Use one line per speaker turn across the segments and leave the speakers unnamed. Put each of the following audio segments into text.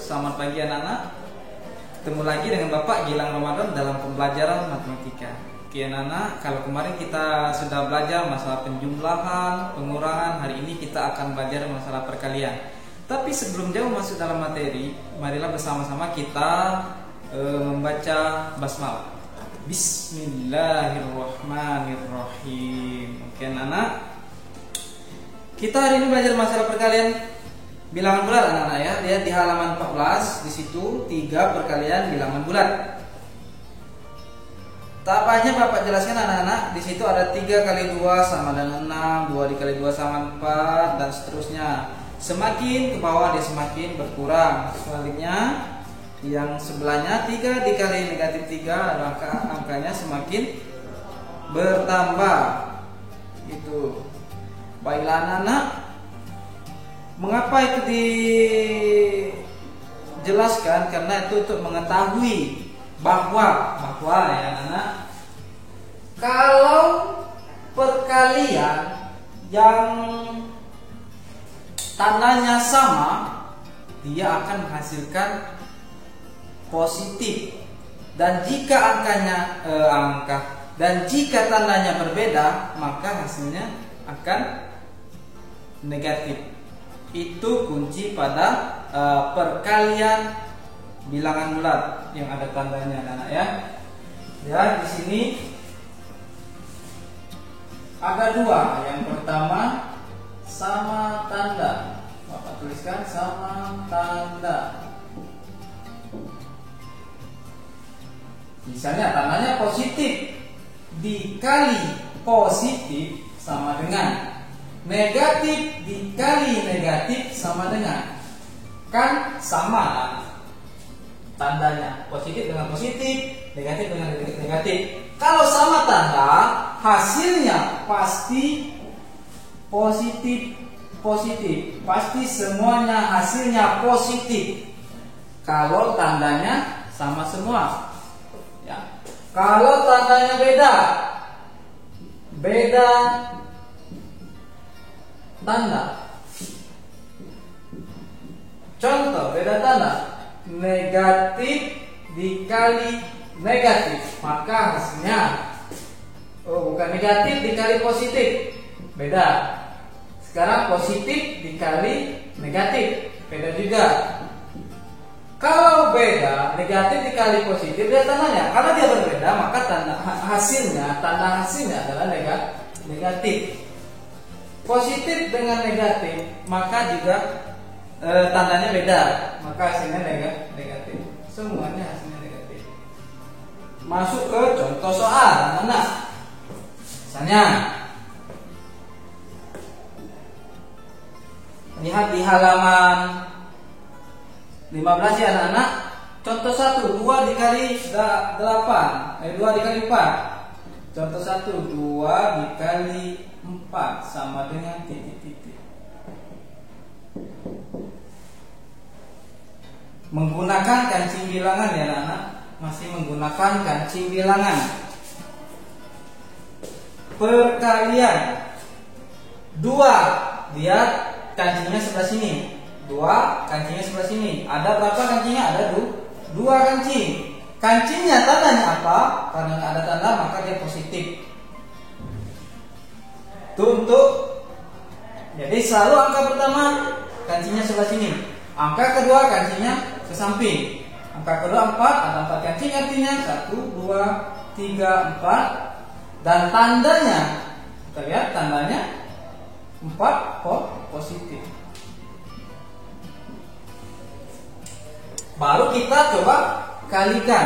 selamat pagi anak-anak. Ketemu lagi dengan Bapak Gilang Ramadan dalam pembelajaran matematika. Oke anak-anak, kalau kemarin kita sudah belajar masalah penjumlahan, pengurangan, hari ini kita akan belajar masalah perkalian. Tapi sebelum jauh masuk dalam materi, marilah bersama-sama kita membaca basmalah. Bismillahirrahmanirrahim. Oke anak-anak, kita hari ini belajar masalah perkalian bilangan bulat anak-anak ya. Lihat di halaman 14, di situ 3 perkalian bilangan bulat. Tahapannya Bapak jelaskan anak-anak. Di situ ada 3 kali 2 sama dengan 6, 2 dikali 2 sama 4 dan seterusnya. Semakin ke bawah dia semakin berkurang. Sebaliknya yang sebelahnya 3 dikali negatif 3, maka angkanya semakin bertambah. Itu. Baiklah anak-anak, mengapa itu dijelaskan? Karena itu untuk mengetahui bahwa ya anak, kalau perkalian yang tandanya sama, dia akan menghasilkan positif. Dan jika jika tandanya berbeda, maka hasilnya akan negatif. Itu kunci pada perkalian bilangan bulat yang ada tandanya anak ya. Ya, di sini ada 2. Yang pertama sama tanda. Bapak tuliskan sama tanda. Misalnya tandanya positif dikali positif sama dengan negatif dikali negatif sama dengan, kan sama tandanya, positif dengan positif, negatif dengan negatif. Kalau sama tanda, hasilnya pasti positif, pasti semuanya hasilnya positif. Kalau tandanya sama semua, ya. Kalau tandanya beda tanda. Contoh beda tanda, negatif dikali negatif, maka hasilnya bukan negatif dikali positif, beda. Sekarang positif dikali negatif, beda juga. Kalau beda, negatif dikali positif, dia tandanya. Karena dia berbeda, maka tanda hasilnya adalah negatif. Positif dengan negatif, maka juga tandanya beda, maka hasilnya negatif. Semuanya hasilnya negatif. Masuk ke contoh soal anak-anak. Misalnya, lihat di halaman 15 ya anak-anak. Contoh 1, 2 dikali 8, 2 dikali 4. Contoh 1, 2 dikali 4 sama dengan titik-titik. Menggunakan kancing bilangan ya anak-anak. Masih menggunakan kancing bilangan. Perkalian 2, lihat kancingnya sebelah sini. 2 kancingnya sebelah sini. Ada berapa kancingnya? Ada 2 kancing. Kancingnya tandanya apa? Karena ada tanda maka dia positif. Jadi selalu angka pertama kancingnya sebelah sini. Angka kedua kancingnya ke samping. Angka kedua 4, ada 4 kancing, artinya 1, 2, 3, 4. Dan tandanya, kita lihat tandanya 4 positif. Baru kita coba kalikan.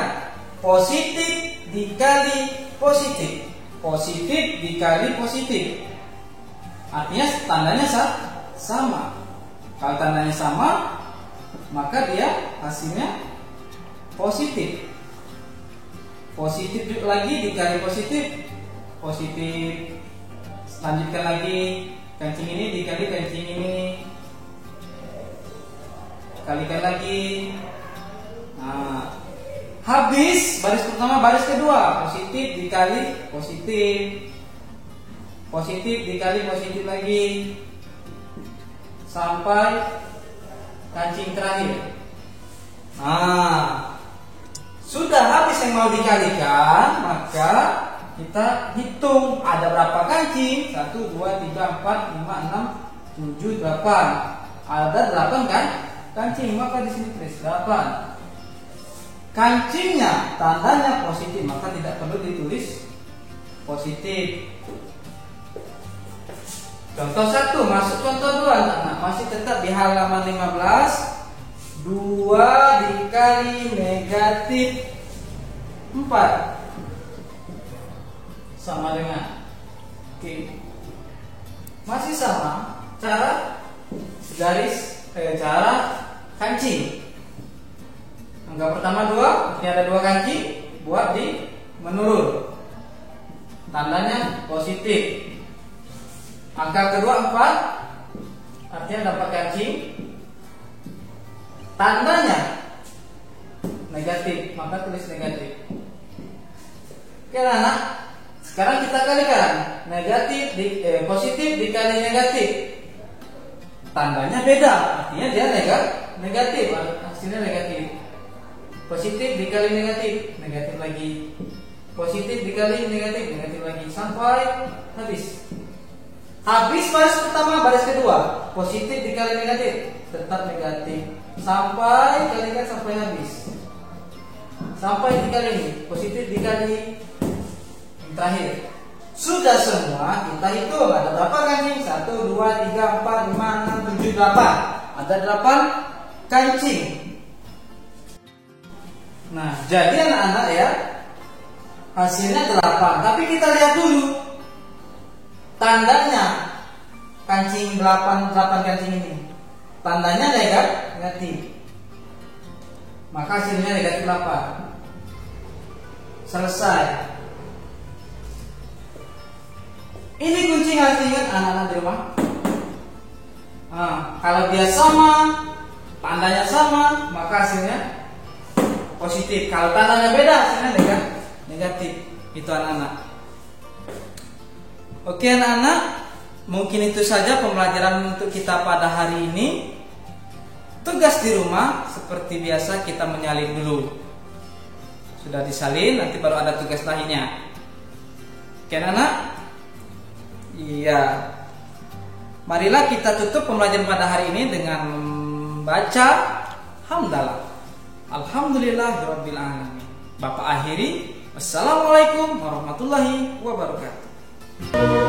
Positif dikali positif, positif dikali positif, artinya tandanya sama. Kalau tandanya sama, maka dia hasilnya positif. Positif lagi dikali positif, positif. Lanjutkan lagi, kancing ini dikali kancing ini, kalikan lagi. Nah, habis baris pertama, baris kedua, positif dikali positif, positif dikali positif lagi, sampai kancing terakhir. Nah, sudah habis yang mau dikalikan, maka kita hitung ada berapa kancing. 1, 2, 3, 4, 5, 6, 7, 8. Ada 8 kan kancing, maka di sini tulis 8. Kancingnya tandanya positif, maka tidak perlu ditulis positif. Contoh 1, masuk contoh 2. Nah, masih tetap di halaman 15. 2 dikali negatif 4 sama dengan, oke, masih sama cara cara kancing. Angka pertama 2, ini ada 2 kancing, buat di menurun, tandanya positif. Angka kedua 4, artinya dapat kancing, tandanya negatif, maka tulis negatif. Oke anak, sekarang kita kalikan positif dikali negatif, tandanya beda, artinya dia negatif, hasilnya negatif. Positif dikali negatif, negatif lagi. Positif dikali negatif, negatif lagi, sampai habis. Habis baris pertama, baris kedua, positif dikali negatif, tetap negatif, sampai kalikan sampai habis. Sampai dikali ini, positif dikali yang terakhir. Sudah semua kita hitung, ada berapa kancing? 1, 2, 3, 4, 5, 6, 7, 8. Ada 8 kancing. Nah, jadi anak-anak ya, hasilnya 8. Tapi kita lihat dulu tandanya kancing 8 kancing ini. Tandanya negatif. Maka hasilnya negatif 8. Selesai. Ini kunci harus ingat anak-anak di rumah. Nah, kalau dia sama, tandanya sama, maka hasilnya positif. Kalau tandanya beda, hasilnya negatif. Itu anak-anak. Oke anak-anak, mungkin itu saja pembelajaran untuk kita pada hari ini. Tugas di rumah seperti biasa kita menyalin dulu. Sudah disalin, nanti baru ada tugas lainnya. Oke anak-anak. Iya. Marilah kita tutup pembelajaran pada hari ini dengan baca hamdalah. Alhamdulillahirabbil alamin. Bapak akhiri. Wassalamualaikum warahmatullahi wabarakatuh.